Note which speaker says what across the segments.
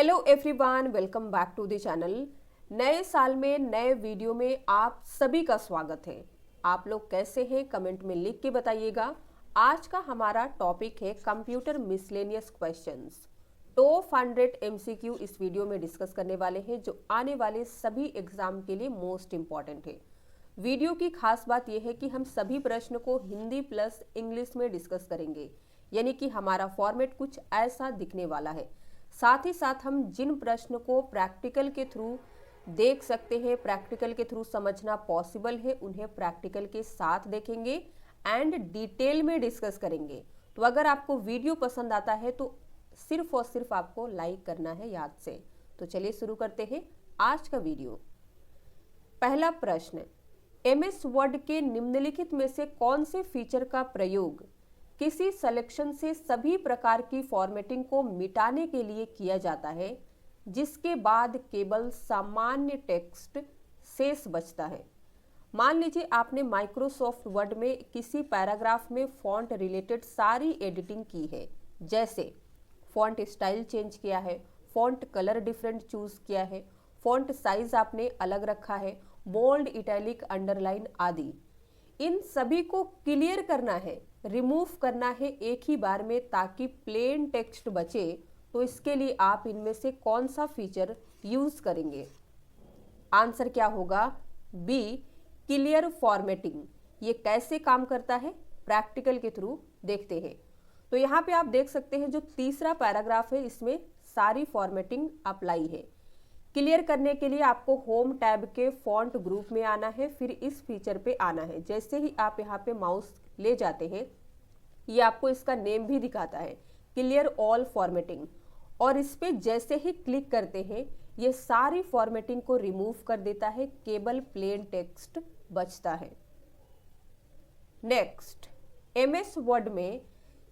Speaker 1: Hello everyone, welcome back to the channel. नए साल में नए वीडियो में आप सभी का स्वागत है। आप लोग कैसे हैं कमेंट में लिख के बताइएगा। आज का हमारा टॉपिक है computer miscellaneous questions. Top 100 MCQ इस वीडियो में डिस्कस करने वाले हैं जो आने वाले सभी एग्जाम के लिए मोस्ट इम्पॉर्टेंट है। वीडियो की खास बात यह है कि हम सभी प्रश्न को हिंदी प्लस इंग्लिश में डिस्कस करेंगे, यानी कि हमारा फॉर्मेट कुछ ऐसा दिखने वाला है। साथ ही साथ हम जिन प्रश्न को प्रैक्टिकल के थ्रू देख सकते हैं, प्रैक्टिकल के थ्रू समझना पॉसिबल है, उन्हें प्रैक्टिकल के साथ देखेंगे एंड डिटेल में डिस्कस करेंगे। तो अगर आपको वीडियो पसंद आता है तो सिर्फ और सिर्फ आपको लाइक करना है याद से। तो चलिए शुरू करते हैं आज का वीडियो। पहला प्रश्न, एमएस वर्ड के निम्नलिखित में से कौन से फीचर का प्रयोग किसी सिलेक्शन से सभी प्रकार की फॉर्मेटिंग को मिटाने के लिए किया जाता है, जिसके बाद केवल सामान्य टेक्स्ट शेष बचता है। मान लीजिए आपने माइक्रोसॉफ्ट वर्ड में किसी पैराग्राफ में फॉन्ट रिलेटेड सारी एडिटिंग की है, जैसे फॉन्ट स्टाइल चेंज किया है, फॉन्ट कलर डिफरेंट चूज किया है, फॉन्ट साइज आपने अलग रखा है, बोल्ड, इटैलिक, अंडरलाइन आदि। इन सभी को क्लियर करना है, रिमूव करना है एक ही बार में ताकि प्लेन टेक्स्ट बचे। तो इसके लिए आप इनमें से कौन सा फीचर यूज करेंगे? आंसर क्या होगा? B, clear formatting. ये कैसे काम करता है प्रैक्टिकल के थ्रू देखते हैं। तो यहाँ पे आप देख सकते हैं जो तीसरा पैराग्राफ है इसमें सारी फॉर्मेटिंग अप्लाई है। क्लियर करने के लिए आपको होम टैब के फॉन्ट ग्रुप में आना है, फिर इस फीचर पे आना है। जैसे ही आप यहाँ पे माउस ले जाते हैं, ये आपको इसका नेम भी दिखाता है, क्लियर ऑल फॉर्मेटिंग, और इस पे जैसे ही क्लिक करते हैं ये सारी फॉर्मेटिंग को रिमूव कर देता है, केवल प्लेन टेक्स्ट बचता है। नेक्स्ट, एमएस वर्ड में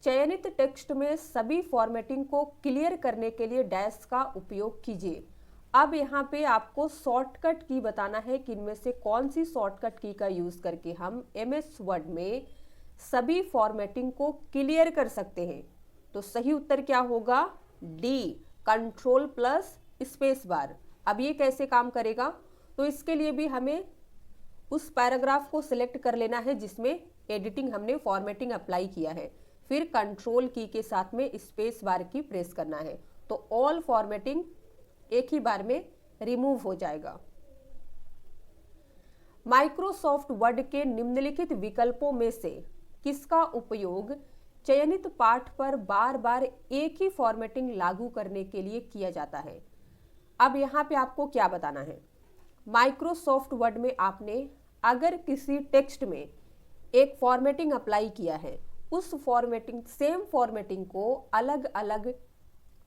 Speaker 1: चयनित टेक्स्ट में सभी फॉर्मेटिंग को क्लियर करने के लिए डैश का उपयोग कीजिए। अब यहाँ पे आपको शॉर्टकट की बताना है कि इनमें से कौन सी शॉर्टकट की का यूज करके हम एमएस वर्ड में सभी फॉर्मेटिंग को क्लियर कर सकते हैं। तो सही उत्तर क्या होगा? D, control plus space bar. अब ये कैसे काम करेगा? तो इसके लिए भी हमें उस पैराग्राफ को सिलेक्ट कर लेना है जिसमें एडिटिंग हमने फॉर्मेटिंग अप्लाई किया है, फिर कंट्रोल की के साथ में स्पेस बार की प्रेस करना है, तो ऑल फॉर्मेटिंग एक ही बार में रिमूव हो जाएगा। माइक्रोसॉफ्ट वर्ड के निम्नलिखित विकल्पों में से किसका उपयोग चयनित पाठ पर बार बार एक ही फॉर्मेटिंग लागू करने के लिए किया जाता है? अब यहाँ पे आपको क्या बताना है? माइक्रोसॉफ्ट वर्ड में आपने अगर किसी टेक्स्ट में एक फॉर्मेटिंग अप्लाई किया है, उस फॉर्मेटिंग सेम फॉर्मेटिंग को अलग अलग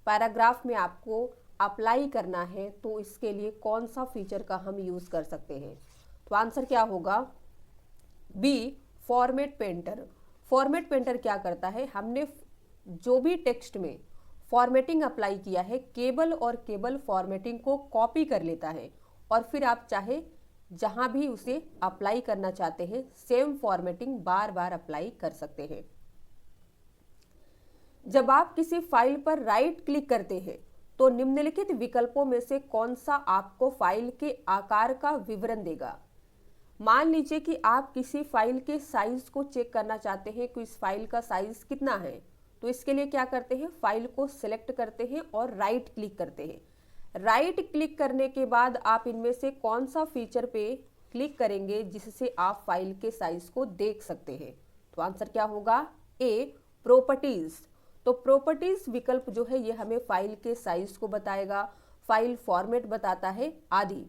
Speaker 1: पैराग्राफ में आपको अप्लाई करना है, तो इसके लिए कौन सा फीचर का हम यूज कर सकते हैं? तो आंसर क्या होगा? B, format painter. Format painter क्या करता है? हमने जो भी टेक्स्ट में फॉर्मेटिंग अप्लाई किया है, केवल और केवल फॉर्मेटिंग को कॉपी कर लेता है और फिर आप चाहे जहां भी उसे अप्लाई करना चाहते हैं सेम फॉर्मेटिंग बार बार अप्लाई कर सकते हैं। जब आप किसी फाइल पर राइट क्लिक करते हैं तो निम्नलिखित विकल्पों में से कौन सा आपको फाइल के आकार का विवरण देगा? मान लीजिए कि आप किसी फाइल के साइज को चेक करना चाहते हैं कि इस फाइल का साइज कितना है, तो इसके लिए क्या करते हैं? फाइल को सिलेक्ट करते हैं और राइट क्लिक करते हैं। राइट क्लिक करने के बाद आप इनमें से कौन सा फीचर पे क्लिक करेंगे जिससे आप फाइल के साइज को देख सकते हैं? तो आंसर क्या होगा? ए, प्रॉपर्टीज। तो प्रॉपर्टीज विकल्प जो है ये हमें फाइल के साइज को बताएगा, फाइल फॉर्मेट बताता है आदि।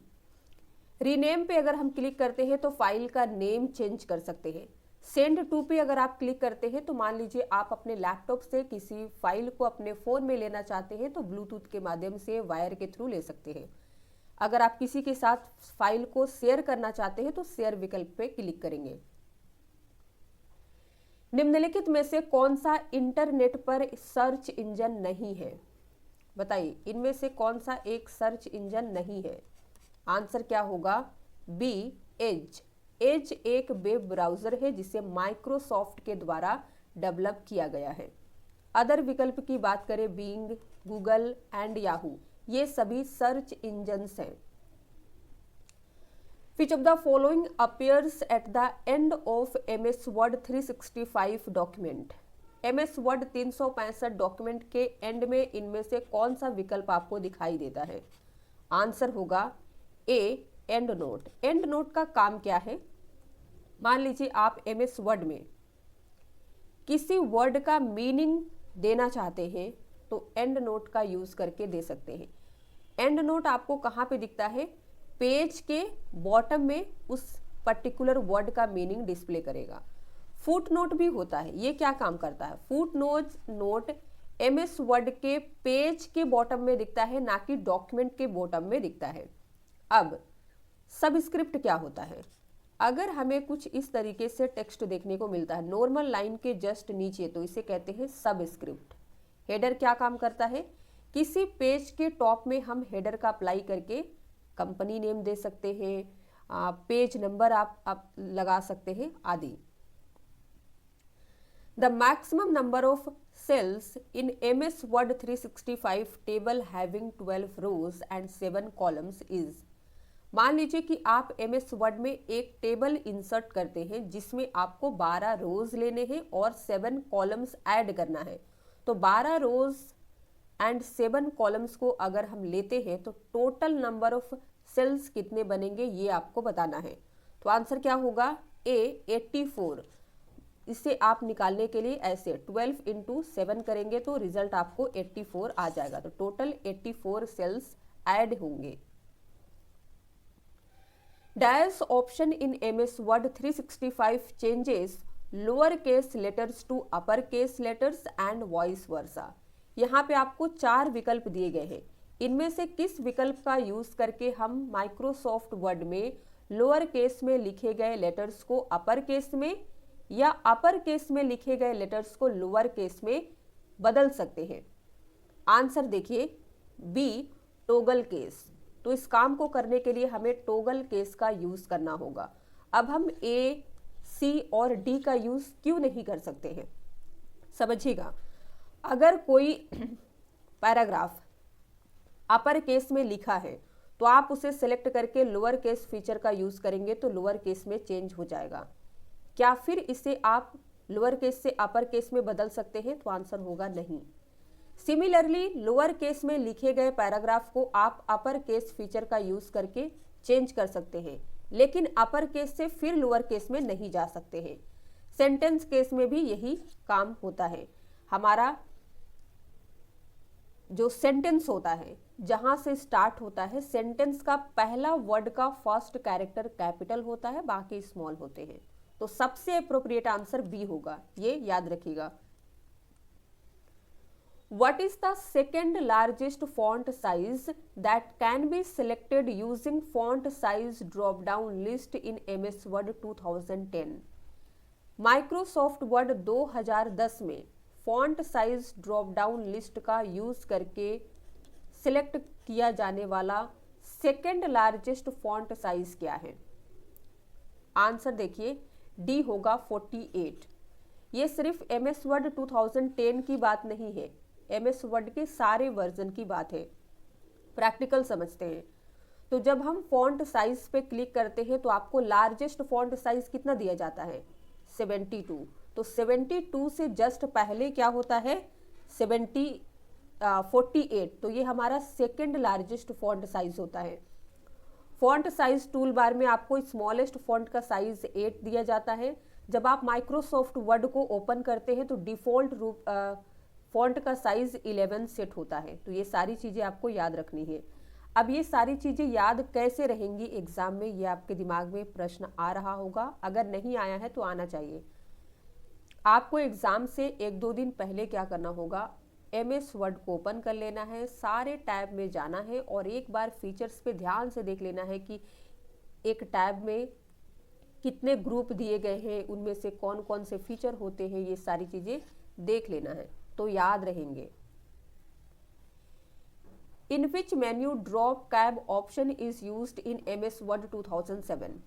Speaker 1: रीनेम पे अगर हम क्लिक करते हैं तो फाइल का नेम चेंज कर सकते हैं। सेंड टू पे अगर आप क्लिक करते हैं तो मान लीजिए आप अपने लैपटॉप से किसी फाइल को अपने फ़ोन में लेना चाहते हैं तो ब्लूटूथ के माध्यम से वायर के थ्रू ले सकते हैं। अगर आप किसी के साथ फाइल को शेयर करना चाहते हैं तो शेयर विकल्प पे क्लिक करेंगे। निम्नलिखित में से कौन सा इंटरनेट पर सर्च इंजन नहीं है? बताइए, इनमें से कौन सा एक सर्च इंजन नहीं है? आंसर क्या होगा? B, Edge. एज एक वेब ब्राउजर है जिसे माइक्रोसॉफ्ट के द्वारा डेवलप किया गया है। अदर विकल्प की बात करें, बिंग, गूगल एंड याहू, ये सभी सर्च इंजन्स हैं। Which of the following appears at the end of MS Word 365 document? MS Word 365 document के एंड में इनमें से कौन सा विकल्प आपको दिखाई देता है? आंसर होगा ए, एंड नोट। एंड नोट का काम क्या है? मान लीजिए आप MS Word में किसी वर्ड का मीनिंग देना चाहते हैं तो एंड नोट का यूज करके दे सकते हैं। एंड नोट आपको कहाँ पे दिखता है? पेज के बॉटम में उस पर्टिकुलर वर्ड का मीनिंग डिस्प्ले करेगा। फुट नोट भी होता है। ये क्या काम करता है? फुट नोट MS वर्ड के पेज के बॉटम में दिखता है, ना कि डॉक्यूमेंट के बॉटम में दिखता है। अब सबस्क्रिप्ट क्या होता है? अगर हमें कुछ इस तरीके से टेक्स्ट देखने को मिलता है नॉर्मल लाइन के जस्ट नीचे, तो इसे कहते हैं सबस्क्रिप्ट। हेडर क्या काम करता है? किसी पेज के टॉप में हम हेडर का अप्लाई करके कंपनी नेम दे सकते हैं, पेज नंबर आप लगा सकते हैं आदि। The maximum number of cells in MS Word 365 table having 12 rows and 7 columns is. मान लीजिए कि आप MS Word में एक टेबल इंसर्ट करते हैं जिसमें आपको 12 रोज लेने हैं और 7 कॉलम्स ऐड करना है। तो 12 रोज एंड 7 कॉलम्स को अगर हम लेते हैं तो टोटल नंबर ऑफ सेल्स कितने बनेंगे ये आपको बताना है। तो आंसर क्या होगा? ए, 84। इसे आप निकालने के लिए ऐसे 12 इंटू 7 करेंगे तो रिजल्ट आपको 84 आ जाएगा। तो टोटल 84 सेल्स ऐड होंगे। Dash option in MS Word 365 changes lower case letters to upper case letters and vice versa. यहाँ पे आपको 4 विकल्प दिए गए हैं। इनमें से किस विकल्प का यूज करके हम माइक्रोसॉफ्ट वर्ड में लोअर केस में लिखे गए लेटर्स को अपर केस में या अपर केस में लिखे गए लेटर्स को लोअर केस में बदल सकते हैं? आंसर देखिए बी, टोगल केस। तो इस काम को करने के लिए हमें टोगल केस का यूज करना होगा। अब हम ए, सी और डी का यूज क्यों नहीं कर सकते हैं? समझिएगा, अगर कोई पैराग्राफ अपर केस में लिखा है तो आप उसे सेलेक्ट करके लोअर केस फीचर का यूज करेंगे तो लोअर केस में चेंज हो जाएगा। क्या फिर इसे आप लोअर केस से अपर केस में बदल सकते हैं? तो आंसर होगा नहीं। सिमिलरली लोअर केस में लिखे गए पैराग्राफ को आप अपर केस फीचर का यूज करके चेंज कर सकते हैं, लेकिन अपर केस से फिर लोअर केस में नहीं जा सकते हैं। सेंटेंस केस में भी यही काम होता है। हमारा जो सेंटेंस होता है, जहां से स्टार्ट होता है, सेंटेंस का पहला वर्ड का फर्स्ट कैरेक्टर कैपिटल होता है, बाकी स्मॉल होते हैं। तो सबसे अप्रोप्रिएट आंसर बी होगा, ये याद रखिएगा। What is the second largest font size that can be selected using font size drop down list in MS Word 2010? Microsoft word 2010 में font size drop down list का यूज करके select किया जाने वाला सेकेंड लार्जेस्ट फॉन्ट साइज क्या है? Answer देखिए D होगा 48। ये सिर्फ MS Word 2010 की बात नहीं है, MS Word के सारे वर्जन की बात है। प्रैक्टिकल समझते हैं। तो जब हम फॉन्ट साइज पे क्लिक करते हैं तो आपको लार्जेस्ट फॉन्ट साइज कितना दिया जाता है? 72। तो 72 से जस्ट पहले क्या होता है? 48। तो ये हमारा सेकेंड लार्जेस्ट फॉन्ट साइज होता है। फॉन्ट साइज टूल बार में आपको स्मॉलेस्ट फॉन्ट का साइज 8 दिया जाता है। जब आप माइक्रोसॉफ्ट वर्ड को ओपन करते हैं तो डिफॉल्ट रूप फॉन्ट का साइज 11 सेट होता है। तो ये सारी चीज़ें आपको याद रखनी है। अब ये सारी चीज़ें याद कैसे रहेंगी एग्जाम में, ये आपके दिमाग में प्रश्न आ रहा होगा। अगर नहीं आया है तो आना चाहिए। आपको एग्जाम से 1-2 दिन पहले क्या करना होगा? MS Word को ओपन कर लेना है, सारे टैब में जाना है और एक बार फीचर्स पे ध्यान से देख लेना है कि एक टैब में कितने ग्रुप दिए गए हैं, उनमें से कौन कौन से फीचर होते हैं, ये सारी चीज़ें देख लेना है तो याद रहेंगे। In which menu drop cab option is used in MS Word 2007?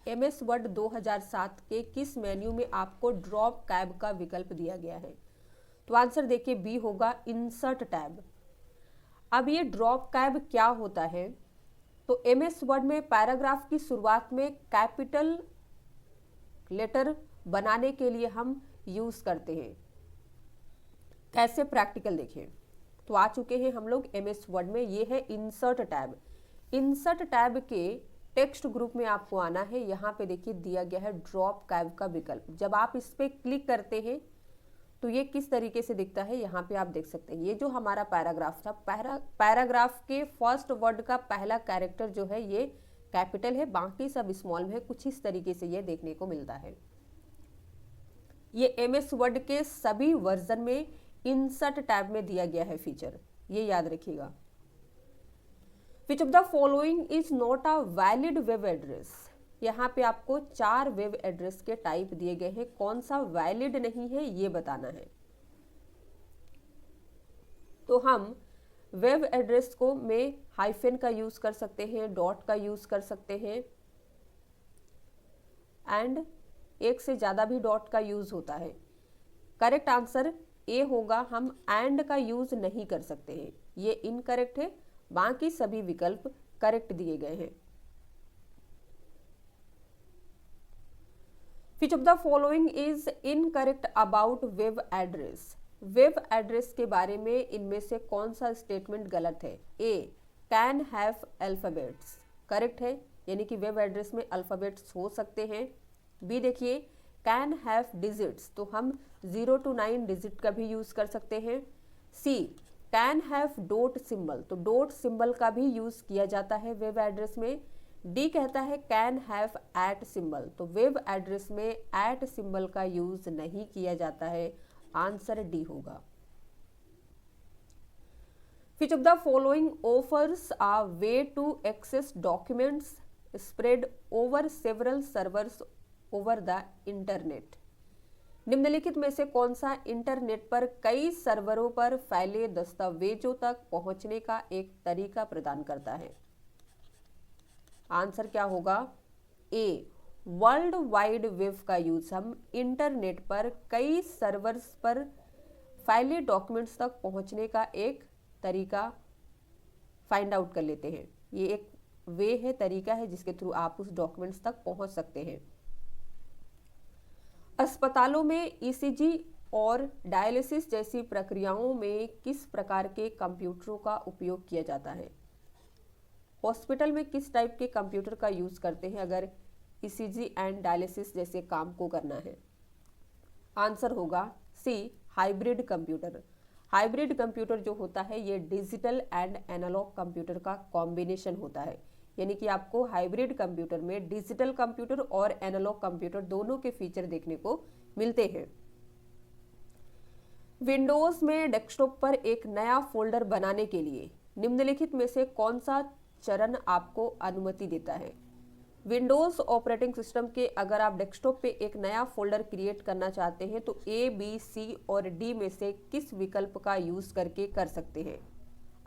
Speaker 1: MS Word 2007 के किस मेन्यू में आपको ड्रॉप कैब का विकल्प दिया गया है? तो आंसर देखिए बी होगा इंसर्ट टैब। अब ये ड्रॉप कैब क्या होता है, तो MS वर्ड में पैराग्राफ की शुरुआत में कैपिटल लेटर बनाने के लिए हम यूज करते हैं। कैसे, प्रैक्टिकल देखें। तो आ चुके हैं हम लोग MS वर्ड में। ये है इंसर्ट टैब। इंसर्ट टैब के टेक्स्ट ग्रुप में आपको आना है। यहाँ पे देखिए दिया गया है ड्रॉप कैब का विकल्प। जब आप इस पर क्लिक करते हैं तो ये किस तरीके से दिखता है, यहाँ पे आप देख सकते हैं। ये जो हमारा पैराग्राफ था, पैराग्राफ के फर्स्ट वर्ड का पहला कैरेक्टर जो है ये कैपिटल है, बाकी सब स्मॉल में है। कुछ इस तरीके से ये देखने को मिलता है। ये MS वर्ड के सभी वर्जन में इंसर्ट टैब में दिया गया है फीचर, ये याद रखिएगा। Which of the following is not a valid web address. यहाँ पे आपको 4 वेब एड्रेस के टाइप दिए गए हैं, कौन सा वैलिड नहीं है ये बताना है। तो हम वेब एड्रेस को में हाइफन का यूज कर सकते हैं, डॉट का यूज कर सकते हैं, एंड एक से ज्यादा भी डॉट का यूज होता है। करेक्ट आंसर ए होगा, हम एंड का यूज नहीं कर सकते हैं, ये इनकरेक्ट है। बाकी सभी विकल्प करेक्ट दिए गए हैं। Which of the following is incorrect about web address. Web address के बारे में इनमें से कौन सा स्टेटमेंट गलत है। ए, कैन हैव अल्फाबेट्स, करेक्ट है, यानी कि वेब एड्रेस में अल्फाबेट्स हो सकते हैं। बी देखिए, कैन हैव डिजिट्स, तो हम 0 to 9 डिजिट का भी यूज कर सकते हैं। सी, कैन हैव डॉट सिंबल, तो डॉट सिंबल का भी यूज किया जाता है वेब एड्रेस में। डी कहता है कैन हैव एट सिंबल, तो वेब एड्रेस में एट सिंबल का यूज नहीं किया जाता है। आंसर डी होगा। Which of the following offers a way to access documents spread over several servers over the internet। निम्नलिखित में से कौन सा इंटरनेट पर कई सर्वरों पर फैले दस्तावेजों तक पहुंचने का एक तरीका प्रदान करता है। आंसर क्या होगा। ए, वर्ल्ड वाइड वेब का यूज हम इंटरनेट पर कई सर्वर्स पर फैले डॉक्यूमेंट्स तक पहुंचने का एक तरीका फाइंड आउट कर लेते हैं। ये एक वे है, तरीका है जिसके थ्रू आप उस डॉक्यूमेंट्स तक पहुंच सकते हैं। अस्पतालों में ECG और डायलिसिस जैसी प्रक्रियाओं में किस प्रकार के कंप्यूटरों का उपयोग किया जाता है। हॉस्पिटल में किस टाइप के कंप्यूटर का यूज करते हैं अगर ECG एंड डायलिसिस जैसे काम को करना है। आंसर होगा सी, हाइब्रिड कंप्यूटर। हाइब्रिड कंप्यूटर जो होता है ये डिजिटल एंड एनालॉग कंप्यूटर का कॉम्बिनेशन होता है, यानी कि आपको हाइब्रिड कंप्यूटर में डिजिटल कंप्यूटर और एनालॉग कंप्यूटर दोनों के फीचर देखने को मिलते हैं। विंडोज में डेस्कटॉप पर एक नया फोल्डर बनाने के लिए निम्नलिखित में से कौन सा चरण आपको अनुमति देता है। विंडोज ऑपरेटिंग सिस्टम के अगर आप डेस्कटॉप पे एक नया फोल्डर क्रिएट करना चाहते हैं तो A, B, C और D में से किस विकल्प का यूज करके कर सकते हैं।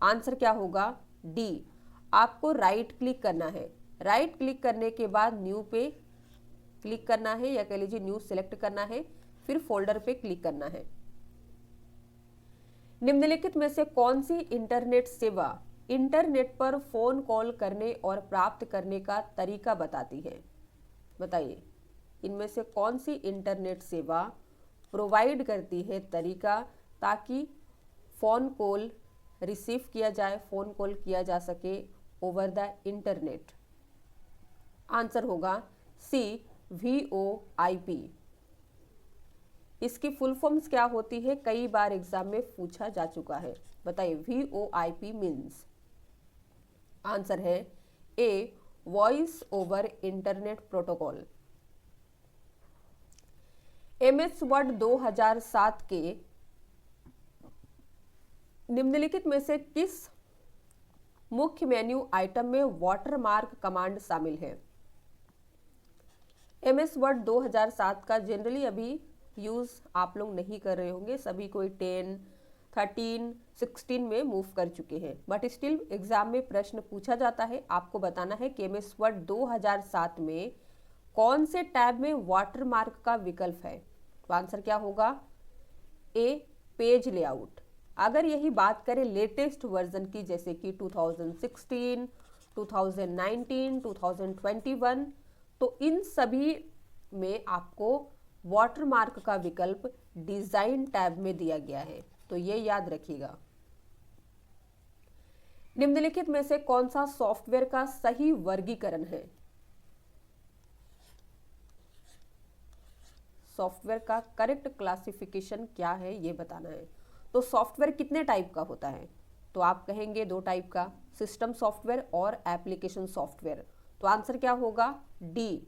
Speaker 1: आंसर क्या होगा। डी, आपको राइट क्लिक करना है। राइट क्लिक करने के बाद न्यू पे क्लिक करना है, या कह लीजिए न्यू सिलेक्ट करना है, फिर फोल्डर पे क्लिक करना है। निम्नलिखित में से कौन सी इंटरनेट सेवा इंटरनेट पर फोन कॉल करने और प्राप्त करने का तरीका बताती है। बताइए, इनमें से कौन सी इंटरनेट सेवा प्रोवाइड करती है तरीका ताकि फोन कॉल रिसीव किया जाए, फोन कॉल किया जा सके ओवर द इंटरनेट। आंसर होगा सी, VoIP। इसकी फुल फॉर्म्स क्या होती है, कई बार एग्जाम में पूछा जा चुका है। बताइए VoIP मीन्स। आंसर है A, voice over internet protocol. MS Word 2007 के निम्नलिखित में से किस मुख्य मेन्यू आइटम में वाटरमार्क कमांड शामिल है। MS वर्ड 2007 का जनरली अभी यूज आप लोग नहीं कर रहे होंगे, सभी कोई 10, 13, 16 में मूव कर चुके हैं, बट स्टिल एग्जाम में प्रश्न पूछा जाता है। आपको बताना है कि MS वर्ड 2007 में कौन से टैब में वाटरमार्क का विकल्प है। तो आंसर क्या होगा। ए, पेज लेआउट। अगर यही बात करें लेटेस्ट वर्जन की, जैसे कि 2016, 2019, 2021, तो इन सभी में आपको वाटरमार्क का विकल्प डिजाइन टैब में दिया गया है, तो ये याद रखिएगा। निम्नलिखित में से कौन सा सॉफ्टवेयर का सही वर्गीकरण है? सॉफ्टवेयर का करेक्ट क्लासिफिकेशन क्या है ये बताना है। तो सॉफ्टवेयर कितने टाइप का होता है? तो आप कहेंगे दो टाइप का, सिस्टम सॉफ्टवेयर और एप्लीकेशन सॉफ्टवेयर। तो आंसर क्या होगा? D,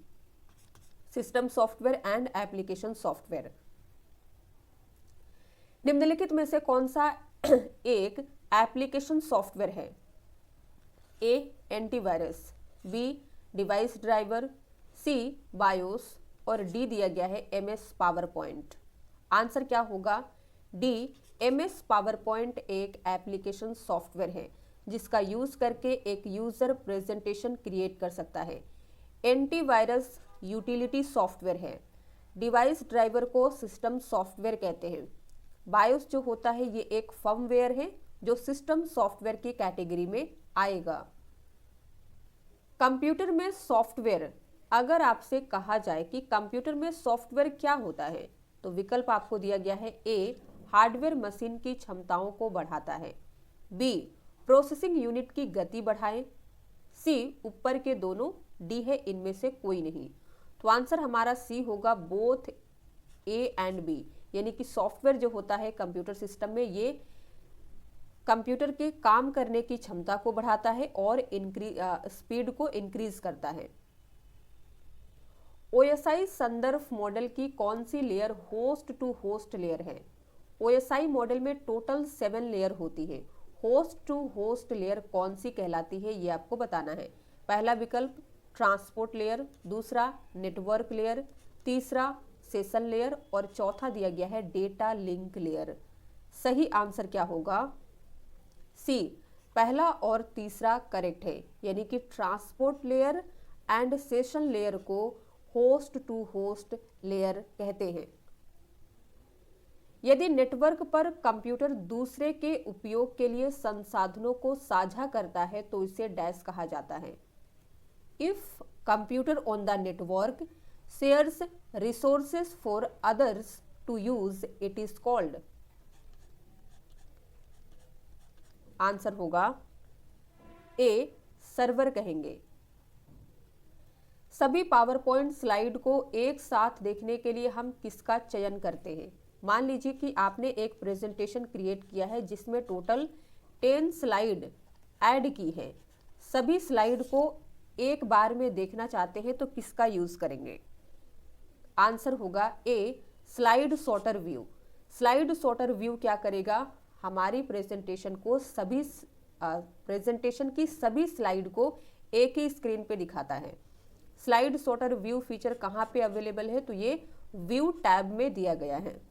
Speaker 1: system software and application software. निम्नलिखित में से कौन सा एक एप्लीकेशन सॉफ्टवेयर है? ए एंटीवायरस, बी डिवाइस ड्राइवर, सी बायोस और डी दिया गया है एमएस पावर पॉइंट। आंसर क्या होगा? डी, एमएस पावर पॉइंट एक एप्लीकेशन सॉफ्टवेयर है जिसका यूज करके एक यूजर प्रेजेंटेशन क्रिएट कर सकता है। एंटीवायरस यूटिलिटी सॉफ्टवेयर है। डिवाइस ड्राइवर को सिस्टम सॉफ्टवेयर कहते हैं। बायोस जो होता है ये एक फर्मवेयर है जो सिस्टम सॉफ्टवेयर की कैटेगरी में आएगा। कंप्यूटर में सॉफ्टवेयर, अगर आपसे कहा जाए कि कंप्यूटर में सॉफ्टवेयर क्या होता है, तो विकल्प आपको दिया गया है। ए, हार्डवेयर मशीन की क्षमताओं को बढ़ाता है, बी प्रोसेसिंग यूनिट की गति बढ़ाए, सी ऊपर के दोनों, डी है इनमें से कोई नहीं। तो आंसर हमारा सी होगा, बोथ ए एंड बी, यानी कि सॉफ्टवेयर जो होता है कंप्यूटर सिस्टम में ये कंप्यूटर के काम करने की क्षमता को बढ़ाता है और स्पीड को इंक्रीज करता है। ओएसआई संदर्भ मॉडल की कौन सी layer host to host layer है? ओएसआई मॉडल में टोटल 7 लेयर होती है। होस्ट टू होस्ट लेयर कौन सी कहलाती है ये आपको बताना है। पहला विकल्प ट्रांसपोर्ट लेयर, दूसरा नेटवर्क लेयर, तीसरा सेशन लेयर और चौथा दिया गया है डेटा लिंक लेयर। सही आंसर क्या होगा? सी, पहला और तीसरा करेक्ट है, यानी कि transport layer and session layer को होस्ट टू होस्ट लेयर कहते हैं। यदि नेटवर्क पर कंप्यूटर दूसरे के उपयोग के लिए संसाधनों को साझा करता है तो इसे डैश कहा जाता है। If computer on the network shares resources for others to use, it is called. Answer होगा ए, सर्वर कहेंगे। सभी पावर पॉइंट स्लाइड को एक साथ देखने के लिए हम किसका चयन करते हैं? मान लीजिए कि आपने एक प्रेजेंटेशन क्रिएट किया है जिसमें टोटल 10 स्लाइड ऐड की है। सभी स्लाइड को एक बार में देखना चाहते हैं तो किसका यूज करेंगे? आंसर होगा A, slide sorter view. Slide sorter view क्या करेगा? हमारी प्रेजेंटेशन को प्रेजेंटेशन की सभी स्लाइड को एक ही स्क्रीन पे दिखाता है। स्लाइड सॉर्टर व्यू फीचर कहाँ पे अवेलेबल है? तो ये व्यू टैब में दिया गया है।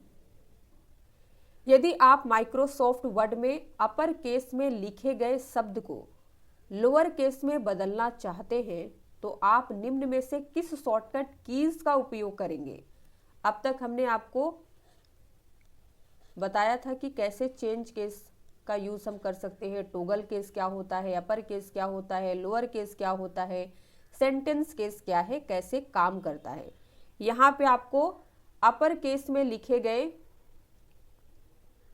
Speaker 1: यदि आप माइक्रोसॉफ्ट वर्ड में अपर केस में लिखे गए शब्द को लोअर केस में बदलना चाहते हैं तो आप निम्न में से किस शॉर्टकट कीज का उपयोग करेंगे? अब तक हमने आपको बताया था कि कैसे चेंज केस का यूज हम कर सकते हैं। टोगल केस क्या होता है, अपर केस क्या होता है, लोअर केस क्या होता है, सेंटेंस केस क्या है, कैसे काम करता है। यहाँ पे आपको अपर केस में लिखे गए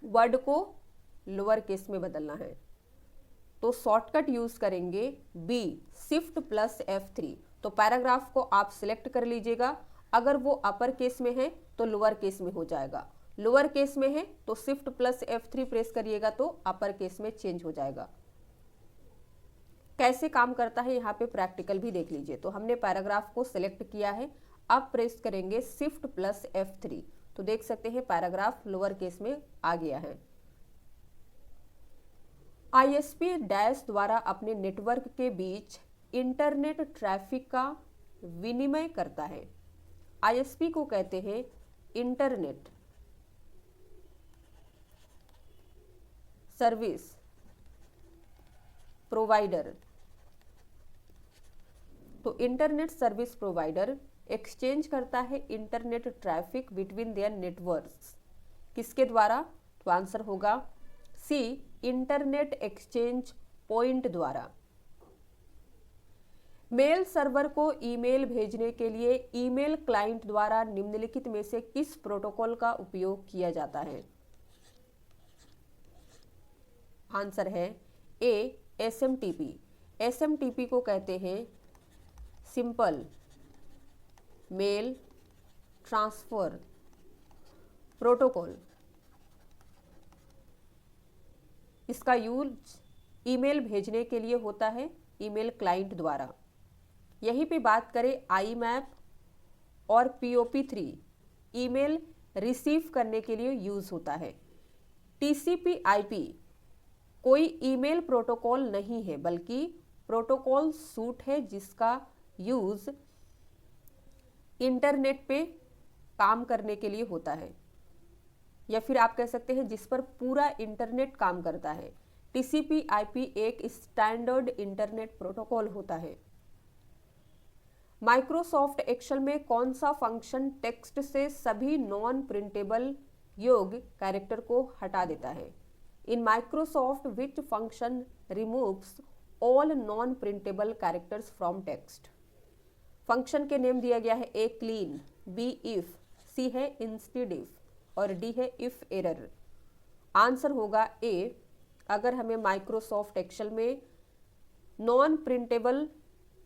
Speaker 1: वर्ड को लोअर केस में बदलना है, तो शॉर्टकट यूज करेंगे बी, शिफ्ट प्लस F3। तो पैराग्राफ को आप सिलेक्ट कर लीजिएगा। अगर वो अपर केस में है तो लोअर केस में हो जाएगा, लोअर केस में है तो शिफ्ट प्लस F3 प्रेस करिएगा तो अपर केस में चेंज हो जाएगा। कैसे काम करता है यहाँ पे प्रैक्टिकल भी देख लीजिए। तो हमने पैराग्राफ को सिलेक्ट किया है, अब प्रेस करेंगे शिफ्ट प्लस F3 तो देख सकते हैं पैराग्राफ लोअर केस में आ गया है। आईएसपी डैश द्वारा अपने नेटवर्क के बीच इंटरनेट ट्रैफिक का विनिमय करता है। आईएसपी को कहते हैं इंटरनेट सर्विस प्रोवाइडर। तो इंटरनेट सर्विस प्रोवाइडर एक्सचेंज करता है internet traffic between their networks. किसके द्वारा? तो आंसर होगा सी इंटरनेट एक्सचेंज पॉइंट द्वारा। मेल सर्वर को ईमेल भेजने के लिए ईमेल क्लाइंट द्वारा निम्नलिखित में से किस प्रोटोकॉल का उपयोग किया जाता है? आंसर है ए एसएमटीपी। एसएमटीपी को कहते हैं सिंपल मेल ट्रांसफर प्रोटोकॉल। इसका यूज ईमेल भेजने के लिए होता है ईमेल क्लाइंट द्वारा। यहीं पे बात करें IMAP और POP3 ईमेल रिसीव करने के लिए यूज होता है। TCP/IP कोई ईमेल प्रोटोकॉल नहीं है बल्कि प्रोटोकॉल सूट है जिसका यूज इंटरनेट पे काम करने के लिए होता है, या फिर आप कह सकते हैं जिस पर पूरा इंटरनेट काम करता है। TCP/IP एक स्टैंडर्ड इंटरनेट प्रोटोकॉल होता है। माइक्रोसॉफ्ट एक्सेल में कौन सा फंक्शन टेक्स्ट से सभी नॉन प्रिंटेबल योग्य कैरेक्टर को हटा देता है? In Microsoft which function removes all non printable characters from text? Function के नेम दिया गया है ए क्लीन, बी इफ, सी है इंस्टेड इफ और डी है इफ एरर। आंसर होगा ए। अगर हमें माइक्रोसॉफ्ट एक्सेल में नॉन प्रिंटेबल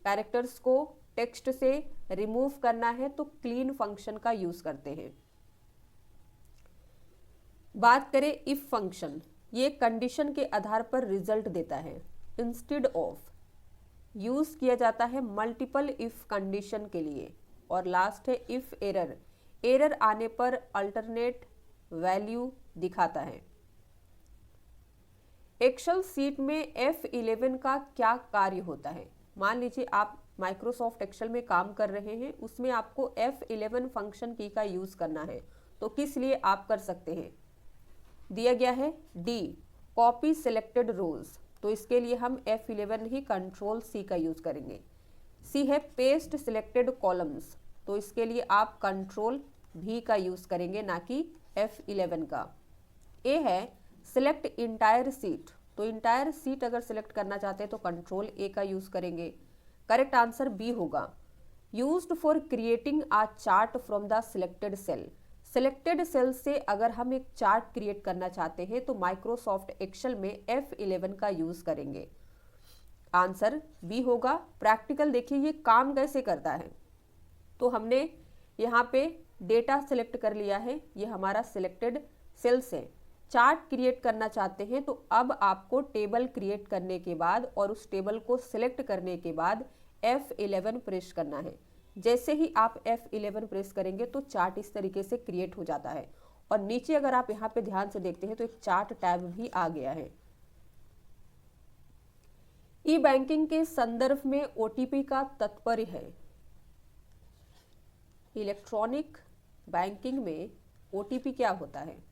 Speaker 1: कैरेक्टर्स को टेक्स्ट से रिमूव करना है तो क्लीन फंक्शन का यूज करते हैं। बात करें इफ फंक्शन, ये कंडीशन के आधार पर रिजल्ट देता है। इंस्टेड ऑफ यूज किया जाता है मल्टीपल इफ कंडीशन के लिए। और लास्ट है इफ एरर, एरर आने पर अल्टरनेट वैल्यू दिखाता है। एक्सेल सीट में F11 का क्या कार्य होता है? मान लीजिए आप माइक्रोसॉफ्ट एक्सेल में काम कर रहे हैं, उसमें आपको F11 फंक्शन की का यूज करना है, तो किस लिए आप कर सकते हैं? दिया गया है डी कॉपी सिलेक्टेड रोज, तो इसके लिए हम F11 ही कंट्रोल सी का यूज करेंगे। सी है पेस्ट सिलेक्टेड कॉलम्स, तो इसके लिए आप कंट्रोल भी का यूज करेंगे ना कि F11 का। ए है सिलेक्ट इंटायर सीट, तो इंटायर सीट अगर सिलेक्ट करना चाहते हैं तो कंट्रोल ए का यूज करेंगे। करेक्ट आंसर बी होगा। Used for creating a chart from the selected cell, selected cell से अगर हम एक चार्ट क्रिएट करना चाहते हैं तो माइक्रोसॉफ्ट एक्सेल में F11 का यूज करेंगे। आंसर बी होगा। प्रैक्टिकल देखिए ये काम कैसे करता है। तो हमने यहाँ पे डेटा सिलेक्ट कर लिया है, ये हमारा सिलेक्टेड सेल्स है। चार्ट क्रिएट करना चाहते हैं तो अब आपको टेबल क्रिएट करने के बाद और उस टेबल को सिलेक्ट करने के बाद F11 प्रेस करना है। जैसे ही आप F11 प्रेस करेंगे तो चार्ट इस तरीके से क्रिएट हो जाता है। और नीचे अगर आप यहाँ पे ध्यान से देखते हैं तो एक चार्ट टैब भी आ गया है। ई बैंकिंग के संदर्भ में OTP का तात्पर्य है। इलेक्ट्रॉनिक बैंकिंग में OTP क्या होता है?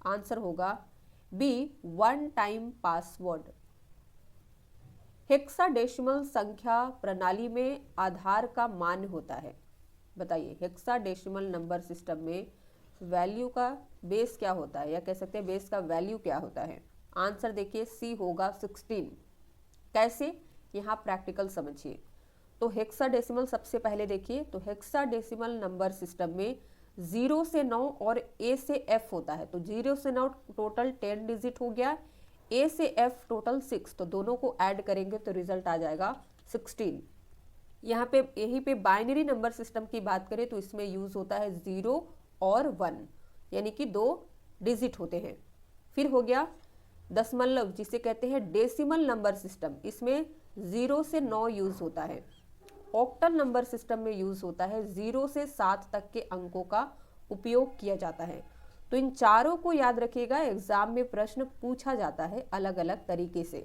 Speaker 1: आंसर होगा B one time password. Hexadecimal संख्या प्रणाली में आधार का मान होता है। बताइए हेक्साडेसिमल नंबर सिस्टम में वैल्यू का बेस क्या होता है, या कह सकते हैं बेस का वैल्यू क्या होता है? आंसर देखिए सी होगा 16। कैसे, यहाँ प्रैक्टिकल समझिए। तो हेक्साडेसिमल सबसे पहले देखिए, तो हेक्साडेसिमल नंबर सिस्टम में 0 से 9 और A से F होता है। तो 0 से 9 टोटल 10 डिजिट हो गया, A से F टोटल 6, तो दोनों को ऐड करेंगे तो रिजल्ट आ जाएगा 16। यहाँ पे यहीं पे बाइनरी नंबर सिस्टम की बात करें तो इसमें यूज होता है 0 और 1, यानी कि 2 डिजिट होते हैं। फिर हो गया दशमलव, जिसे कहते हैं डेसिमल नंबर सिस्टम, इसमें 0 से 9 यूज होता है। ऑक्टल नंबर सिस्टम में यूज होता है 0 से 7 तक के अंकों का उपयोग किया जाता है। तो इन चारों को याद रखिएगा, एग्जाम में प्रश्न पूछा जाता है अलग अलग तरीके से।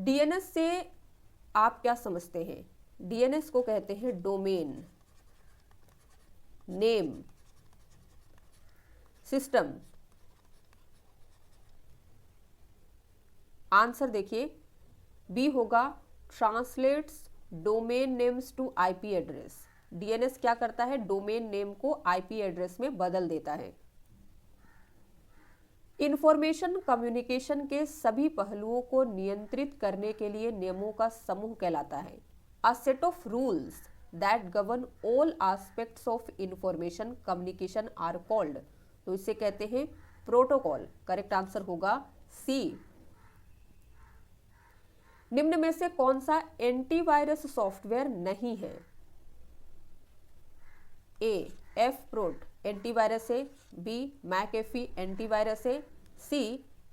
Speaker 1: DNS से आप क्या समझते हैं? DNS को कहते हैं डोमेन नेम सिस्टम। आंसर देखिए बी होगा, translates domain names to IP address. DNS क्या करता है? डोमेन नेम को IP एड्रेस में बदल देता है। इंफॉर्मेशन कम्युनिकेशन के सभी पहलुओं को नियंत्रित करने के लिए नियमों का समूह कहलाता है। A set of rules that govern all aspects of information communication are called. तो इसे कहते हैं प्रोटोकॉल। करेक्ट आंसर होगा सी। निम्न में से कौन सा एंटीवायरस सॉफ्टवेयर नहीं है? ए एफ प्रोट एंटीवायरस है, बी मैकेफी एंटीवायरस है, सी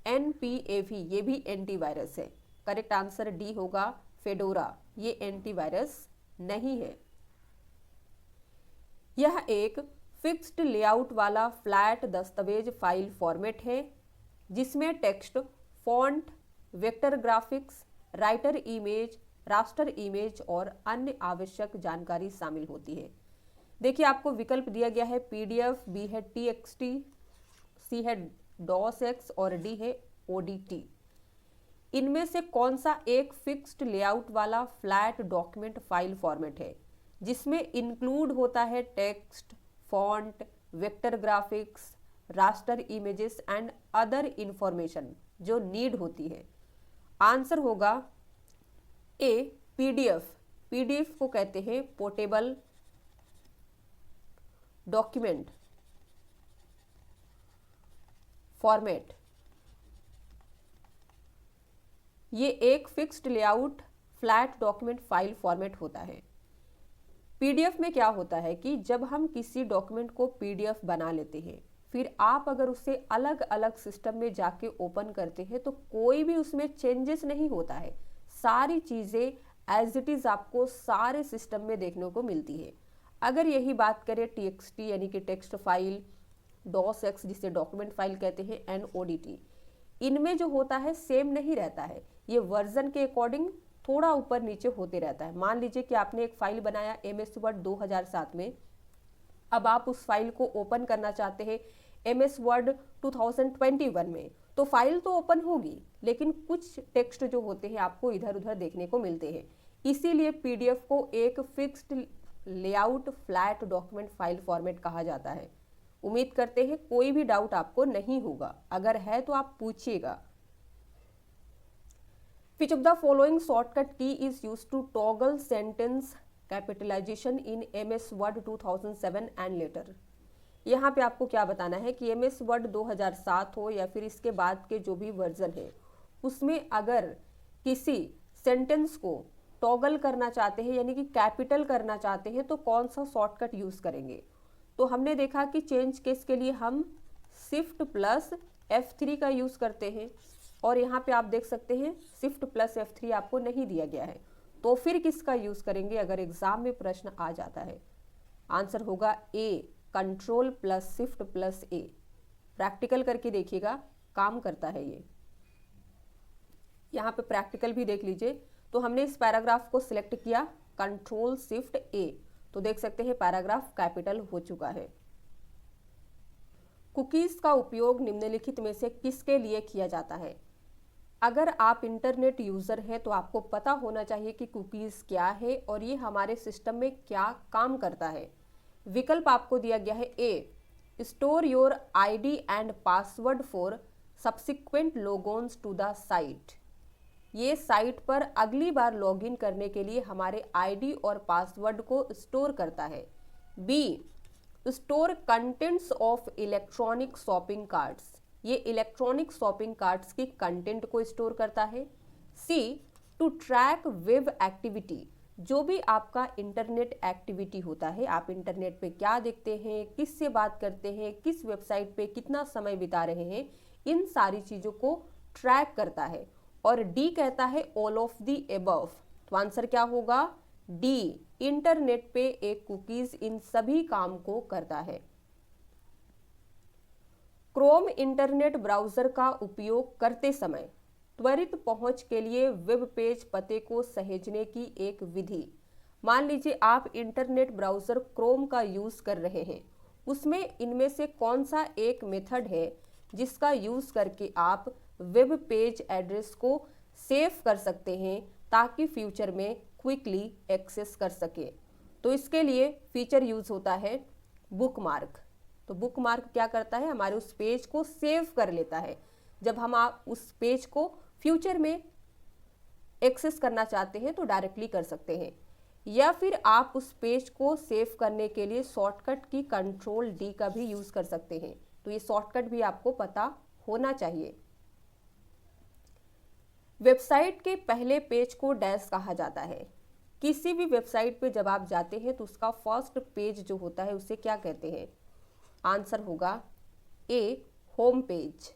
Speaker 1: एनपीएवी ये भी एंटीवायरस है। करेक्ट आंसर डी होगा फेडोरा, ये एंटीवायरस नहीं है। यह एक फिक्स्ड लेआउट वाला फ्लैट दस्तावेज फाइल फॉर्मेट है जिसमें text, font, vector graphics, writer image, raster image और अन्य आवश्यक जानकारी शामिल होती है। देखिए आपको विकल्प दिया गया है पीडीएफ, बी है टीएक्सटी, सी है डॉसएक्स और डी है ओडीटी। इनमें से कौन सा एक फिक्स्ड लेआउट वाला फ्लैट डॉक्यूमेंट फाइल फॉर्मेट है जिसमें इंक्लूड होता है text, font, vector graphics, raster images and other information जो नीड होती है? आंसर होगा ए पीडीएफ। पीडीएफ को कहते हैं पोर्टेबल डॉक्यूमेंट फॉर्मेट। ये एक fixed layout flat document file format होता है। पीडीएफ में क्या होता है कि जब हम किसी डॉक्यूमेंट को पीडीएफ बना लेते हैं, फिर आप अगर उसे अलग अलग सिस्टम में जाके ओपन करते हैं तो कोई भी उसमें चेंजेस नहीं होता है। सारी चीज़ें एज इट इज़ आपको सारे सिस्टम में देखने को मिलती है। अगर यही बात करें टीएक्सटी यानी कि टेक्स्ट फाइल, डॉसएक्स जिसे डॉक्यूमेंट फाइल कहते हैं, एनओडीटी, इनमें जो होता है सेम नहीं रहता है। ये वर्जन के अकॉर्डिंग थोड़ा ऊपर नीचे होते रहता है। मान लीजिए कि आपने एक फाइल बनाया एमएस वर्ड 2007 में, अब आप उस फाइल को ओपन करना चाहते हैं एमएस वर्ड 2021 में, तो फाइल तो ओपन होगी लेकिन कुछ टेक्स्ट जो होते हैं आपको इधर उधर देखने को मिलते हैं। इसीलिए पीडीएफ को एक fixed layout flat document file format कहा जाता है। उम्मीद करते हैं कोई भी डाउट आपको नहीं होगा, अगर है तो आप पूछिएगा। Which of the following shortcut key is used to toggle sentence capitalization in MS Word 2007 and later? यहाँ पे आपको क्या बताना है कि MS Word 2007 हो या फिर इसके बाद के जो भी वर्जन है, उसमें अगर किसी सेंटेंस को टॉगल करना चाहते हैं यानी कि कैपिटल करना चाहते हैं तो कौन सा शॉर्टकट यूज़ करेंगे? तो हमने देखा कि चेंज केस के लिए हम शिफ्ट प्लस F3 का यूज़ करते हैं और यहाँ पे आप देख सकते हैं शिफ्ट प्लस F3 आपको नहीं दिया गया है, तो फिर किसका यूज़ करेंगे अगर एग्जाम में प्रश्न आ जाता है? आंसर होगा ए कंट्रोल प्लस शिफ्ट प्लस ए। प्रैक्टिकल करके देखिएगा, काम करता है ये। यहाँ पे प्रैक्टिकल भी देख लीजिए। तो हमने इस पैराग्राफ को सिलेक्ट किया कंट्रोल शिफ्ट ए, तो देख सकते हैं पैराग्राफ कैपिटल हो चुका है। कुकीज़ का उपयोग निम्नलिखित में से किसके लिए किया जाता है? अगर आप इंटरनेट यूज़र हैं तो आपको पता होना चाहिए कि कुकीज़ क्या है और ये हमारे सिस्टम में क्या काम करता है। विकल्प आपको दिया गया है A store your ID and password for subsequent logins to the site. ये साइट पर अगली बार लॉगिन करने के लिए हमारे आईडी और पासवर्ड को स्टोर करता है। B store contents of electronic shopping carts, ये इलेक्ट्रॉनिक शॉपिंग कार्ट्स की कंटेंट को स्टोर करता है। सी टू ट्रैक वेब एक्टिविटी, जो भी आपका इंटरनेट एक्टिविटी होता है, आप इंटरनेट पे क्या देखते हैं, किससे बात करते हैं, किस वेबसाइट पे कितना समय बिता रहे हैं, इन सारी चीज़ों को ट्रैक करता है। और डी कहता है ऑल ऑफ द एबव, तो आंसर क्या होगा? डी इंटरनेट पे एक कुकीज इन सभी काम को करता है। क्रोम इंटरनेट ब्राउजर का उपयोग करते समय त्वरित पहुंच के लिए वेब पेज पते को सहेजने की एक विधि। मान लीजिए आप इंटरनेट ब्राउजर क्रोम का यूज कर रहे हैं, उसमें इनमें से कौन सा एक मेथड है जिसका यूज करके आप वेब पेज एड्रेस को सेव कर सकते हैं ताकि फ्यूचर में क्विकली एक्सेस कर सके? तो इसके लिए फीचर यूज होता है बुकमार्क। तो बुक मार्क क्या करता है, हमारे उस पेज को सेव कर लेता है। जब हम आप उस पेज को फ्यूचर में एक्सेस करना चाहते हैं तो डायरेक्टली कर सकते हैं, या फिर आप उस पेज को सेव करने के लिए शॉर्टकट की Ctrl+D का भी यूज कर सकते हैं। तो ये शॉर्टकट भी आपको पता होना चाहिए। वेबसाइट के पहले पेज को डैश कहा जाता है। किसी भी वेबसाइट पे जब आप जाते हैं तो उसका फर्स्ट पेज जो होता है उसे क्या कहते हैं? आंसर होगा A, home page.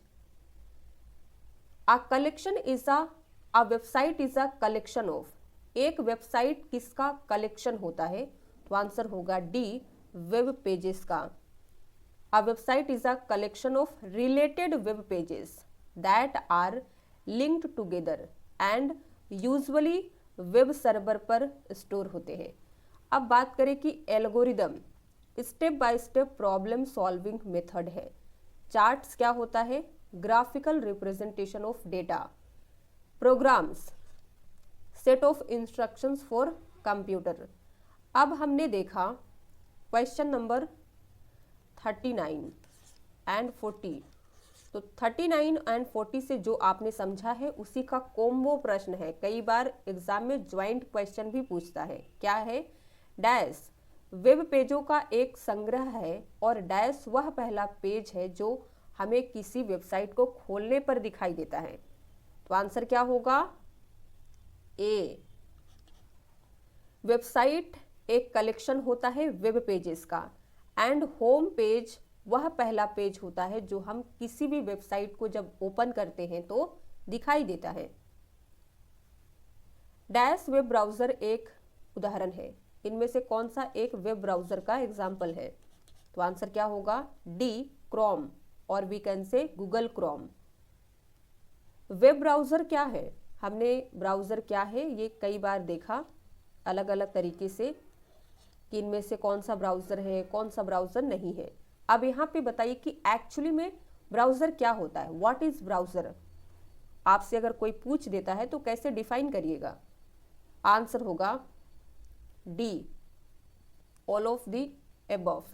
Speaker 1: A website is a collection of. एक वेबसाइट किसका कलेक्शन होता है? तो आंसर होगा डी, वेब पेजेस का। A website is a collection of related web pages that are linked together and usually web server पर store होते हैं। अब बात करें कि algorithm step by step problem solving method है। चार्ट्स क्या होता है? Graphical representation of data. Programs set of instructions for computer. अब हमने देखा क्वेश्चन नंबर 39 एंड 40। तो 39 एंड 40 से जो आपने समझा है उसी का कॉम्बो प्रश्न है। कई बार एग्जाम में ज्वाइंट क्वेश्चन भी पूछता है। क्या है? डैश वेब पेजों का एक संग्रह है और डैश वह पहला पेज है जो हमें किसी वेबसाइट को खोलने पर दिखाई देता है। तो आंसर क्या होगा? ए। वेबसाइट एक कलेक्शन होता है वेब पेजेस का, एंड होम पेज वह पहला पेज होता है जो हम किसी भी वेबसाइट को जब ओपन करते हैं तो दिखाई देता है। डैश वेब ब्राउज़र एक उदाहरण है। इनमें से कौन सा एक वेब ब्राउज़र का एग्जाम्पल है? तो आंसर क्या होगा? डी, क्रोम, और we can say Google Chrome. Web browser क्या है? हमने ब्राउज़र क्या है ये कई बार देखा अलग अलग तरीके से कि इनमें से कौन सा ब्राउज़र है, कौन सा ब्राउज़र नहीं है। अब यहाँ पे बताइए कि एक्चुअली में ब्राउज़र क्या होता है? What is browser? आपसे अगर कोई पूछ देता है तो कैसे डिफाइन करिएगा? आंसर होगा D, all of the above.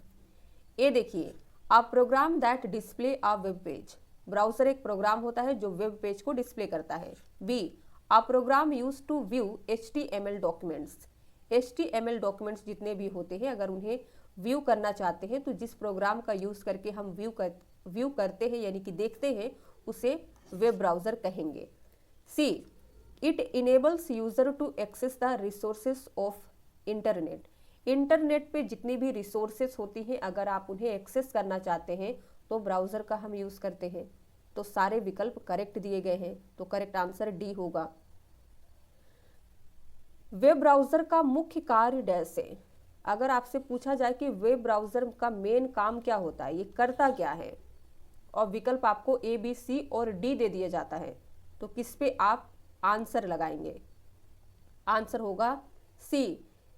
Speaker 1: A देखिए, a program that display a web page. Browser एक प्रोग्राम होता है जो वेब पेज को डिस्प्ले करता है। B, a program use to view HTML documents. HTML documents जितने भी होते हैं अगर उन्हें व्यू करना चाहते हैं तो जिस प्रोग्राम का यूज़ करके हम व्यू करते हैं यानी कि देखते हैं उसे वेब ब्राउज़र कहेंगे। C, it enables user to access the resources of internet. Internet पे जितनी भी रिसोर्सेज होती हैं अगर आप उन्हें एक्सेस करना चाहते हैं तो ब्राउज़र का हम यूज़ करते हैं। तो सारे विकल्प करेक्ट दिए गए हैं, तो करेक्ट आंसर डी होगा। वेब ब्राउज़र का मुख्य कार्य डैश है। अगर आपसे पूछा जाए कि वेब ब्राउज़र का मेन काम क्या होता है, ये करता क्या है, और विकल्प आपको ए, बी, सी और डी दे दिया जाता है, तो किस पे आप आंसर लगाएंगे? आंसर होगा सी,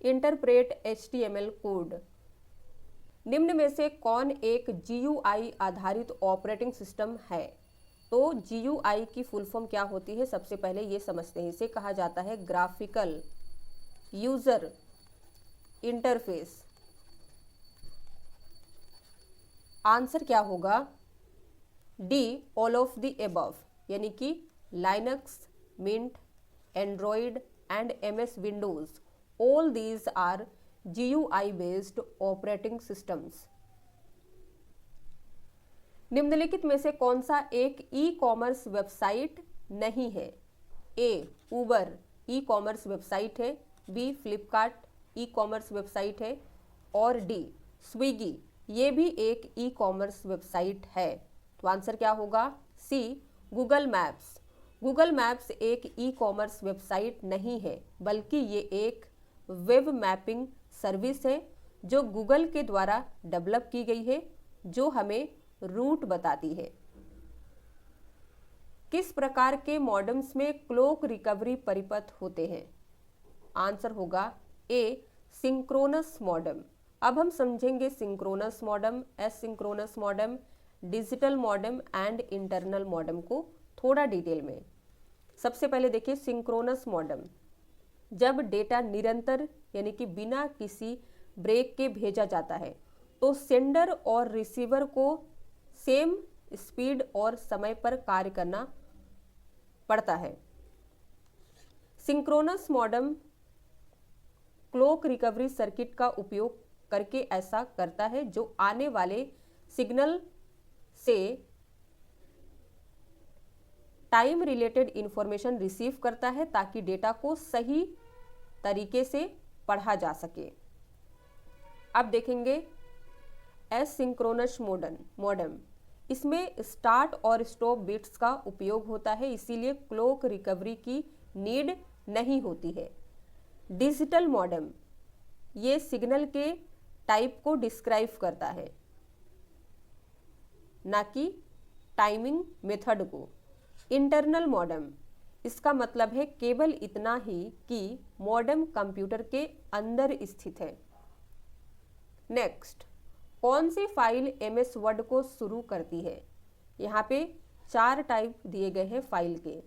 Speaker 1: इंटरप्रेट HTML कोड। निम्न में से कौन एक GUI आधारित ऑपरेटिंग सिस्टम है? तो GUI की फुल फॉर्म क्या होती है? सबसे पहले ये समझते हैं। इसे कहा जाता है ग्राफिकल यूजर इंटरफेस। आंसर क्या होगा? D, all of the above, यानी कि Linux, Mint, Android and MS Windows, all these are GUI based operating systems. निम्नलिखित में से कौन सा एक ई-कॉमर्स वेबसाइट नहीं है? A, Uber e commerce website है। B, Flipkart e commerce website है। और डी, स्विगी, ये भी एक ई कॉमर्स वेबसाइट है। तो आंसर क्या होगा? सी, गूगल मैप्स। गूगल मैप्स एक ई कॉमर्स वेबसाइट नहीं है बल्कि ये एक वेब मैपिंग सर्विस है जो गूगल के द्वारा डेवलप की गई है, जो हमें रूट बताती है। किस प्रकार के मॉडेम्स में क्लॉक रिकवरी परिपथ होते हैं? आंसर होगा ए, सिंक्रोनस मॉडेम। अब हम समझेंगे synchronous modem, asynchronous modem, digital modem and internal modem को थोड़ा डिटेल में। सबसे पहले देखिए सिंक्रोनस मॉडेम। जब डेटा निरंतर यानी कि बिना किसी ब्रेक के भेजा जाता है तो सेंडर और रिसीवर को सेम स्पीड और समय पर कार्य करना पड़ता है। Synchronous modem clock recovery circuit का उपयोग करके ऐसा करता है, जो आने वाले सिग्नल से टाइम रिलेटेड इंफॉर्मेशन रिसीव करता है ताकि डेटा को सही तरीके से पढ़ा जा सके। अब देखेंगे एसिंक्रोनस मॉडेम। इसमें स्टार्ट और स्टॉप बिट्स का उपयोग होता है, इसीलिए क्लॉक रिकवरी की नीड नहीं होती है। डिजिटल मॉडेम ये सिग्नल के टाइप को डिस्क्राइब करता है, ना कि टाइमिंग मेथड को। इंटरनल मॉडेम, इसका मतलब है केवल इतना ही कि मॉडेम कंप्यूटर के अंदर स्थित है। नेक्स्ट, कौन सी फाइल एमएस वर्ड को शुरू करती है? यहाँ पे 4 टाइप दिए गए हैं फाइल के।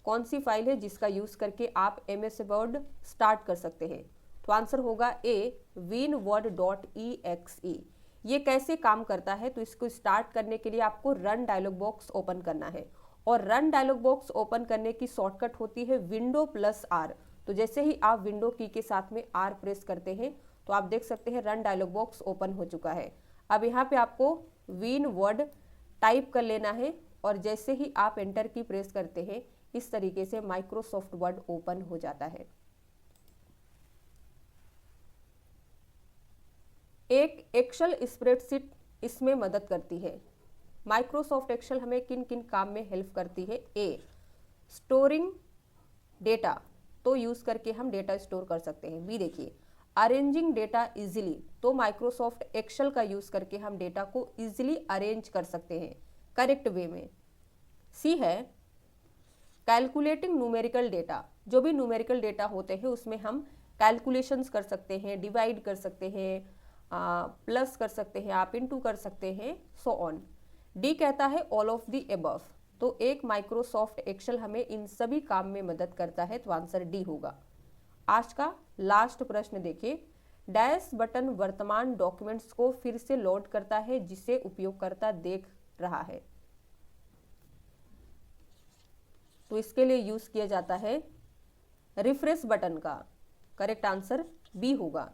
Speaker 1: कौन सी फाइल है जिसका यूज करके आप एमएस वर्ड स्टार्ट कर सकते हैं? तो आंसर होगा ए, winword.exe। ये कैसे काम करता है? तो इसको स्टार्ट करने के लिए आपको रन डायलॉग बॉक्स ओपन करना है, और रन डायलॉग बॉक्स ओपन करने की शॉर्टकट होती है विंडो प्लस आर। तो जैसे ही आप विंडो की के साथ में आर प्रेस करते हैं तो आप देख सकते हैं रन डायलॉग बॉक्स ओपन हो चुका है। अब यहाँ पे आपको विन वर्ड टाइप कर लेना है, और जैसे ही आप एंटर की प्रेस करते हैं इस तरीके से माइक्रोसॉफ्ट वर्ड ओपन हो जाता है। एक एक्सेल स्प्रेडशीट इसमें मदद करती है। माइक्रोसॉफ्ट एक्सेल हमें किन किन काम में हेल्प करती है? ए, स्टोरिंग डेटा, तो यूज करके हम डेटा स्टोर कर सकते हैं। बी देखिए, अरेंजिंग डेटा इजीली, तो माइक्रोसॉफ्ट एक्सेल का यूज करके हम डेटा को इजीली अरेंज कर सकते हैं करेक्ट वे में। सी है कैलकुलेटिंग न्यूमेरिकल डेटा, जो भी न्यूमेरिकल डेटा होते हैं उसमें हम कैलकुलेशंस कर सकते हैं, डिवाइड कर सकते हैं, प्लस कर सकते हैं, आप इनटू कर सकते हैं, सो ऑन। डी कहता है ऑल ऑफ द एबव, तो एक माइक्रोसॉफ्ट एक्सेल हमें इन सभी काम में मदद करता है, तो आंसर डी होगा। आज का लास्ट प्रश्न देखिए, डैश बटन वर्तमान डॉक्यूमेंट्स को फिर से लोड करता है जिसे उपयोगकर्ता देख रहा है। तो इसके लिए यूज किया जाता है रिफ्रेश बटन का। करेक्ट आंसर बी होगा।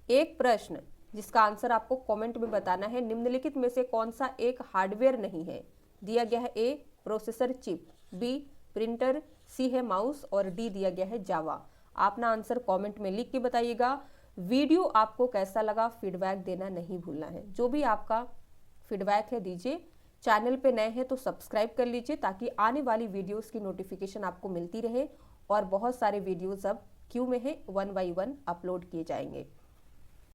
Speaker 1: एक प्रश्न जिसका आंसर आपको कमेंट में बताना है, निम्नलिखित में से कौन सा एक हार्डवेयर नहीं है? दिया गया है ए, प्रोसेसर चिप, बी, प्रिंटर, सी है माउस, और डी दिया गया है जावा। अपना आंसर कमेंट में लिख के बताइएगा। वीडियो आपको कैसा लगा फीडबैक देना नहीं भूलना है। जो भी आपका फीडबैक है दीजिए। चैनल पे नए हैं तो सब्सक्राइब कर लीजिए ताकि आने वाली वीडियोस की नोटिफिकेशन आपको मिलती रहे, और बहुत सारे वीडियोस अब क्यू में है, 1 बाय 1 अपलोड किए जाएंगे।